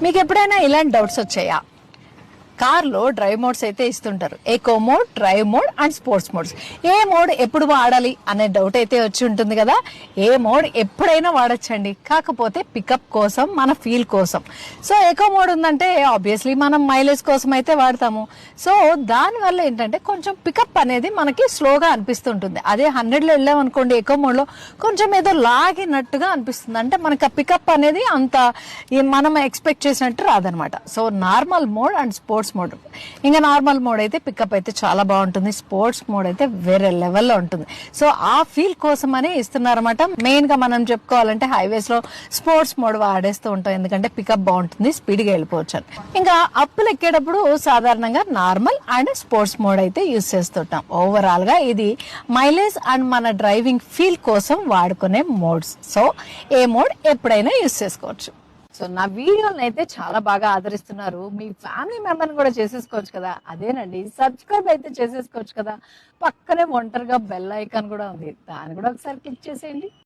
మీకు ఎప్పుడైనా ఇలాంటి డౌట్స్ వచ్చాయా? కార్లో డ్రైవ్ మోడ్స్ అయితే ఇస్తుంటారు, echo mode, drive mode and sports modes. A mode ఎప్పుడు వాడాలి అనే డౌట్ అయితే వచ్చి ఉంటుంది కదా. ఏ మోడ్ ఎప్పుడైనా వాడచ్చండి, కాకపోతే పికప్ కోసం, మన ఫీల్ కోసం. సో ఎకో మోడ్ ఉందంటే ఆబ్వియస్లీ మనం మైలేజ్ కోసం అయితే వాడతాము. సో దానివల్ల ఏంటంటే కొంచెం పికప్ అనేది మనకి స్లోగా అనిపిస్తుంటుంది. అదే 100లో వెళ్ళామనుకోండి ఎకో మోడ్లో కొంచెం ఏదో లాగినట్టుగా అనిపిస్తుంది. అంటే మనకి ఆ పికప్ అనేది అంత మనం ఎక్స్పెక్ట్ చేసినట్టు రాదనమాట. So normal mode and sports mode. ఇంకా నార్మల్ మోడ్ అయితే పికప్ అయితే చాలా బాగుంటుంది, స్పోర్ట్స్ మోడ్ అయితే వేరే లెవెల్లో ఉంటుంది. సో ఆ ఫీల్ కోసం అనే ఇస్తున్నారన్నమాట. మెయిన్ గా మనం చెప్పుకోవాలంటే హైవేస్ లో స్పోర్ట్స్ మోడ్ వాడేస్తూ ఉంటాం, ఎందుకంటే పికప్ బాగుంటుంది, స్పీడ్ గా వెళ్ళిపోవచ్చు. ఇంకా అప్పులు ఎక్కేటప్పుడు సాధారణంగా నార్మల్ అండ్ స్పోర్ట్స్ మోడ్ అయితే యూజ్ చేస్తుంటాం. ఓవరాల్ గా ఇది మైలేజ్ అండ్ మన డ్రైవింగ్ ఫీల్ కోసం వాడుకునే మోడ్స్. సో ఏ మోడ్ ఎప్పుడైనా యూజ్ చేసుకోవచ్చు. సో నా వీడియోని అయితే చాలా బాగా ఆదరిస్తున్నారు. మీ ఫ్యామిలీ మెంబర్ కూడా చేసేసుకోవచ్చు కదా. అదేనండి, సబ్స్క్రైబ్ అయితే చేసేసుకోవచ్చు కదా. పక్కనే ఒంటరిగా బెల్ ఐకాన్ కూడా ఉంది, దాన్ని కూడా ఒకసారి క్లిక్ చేసేయండి.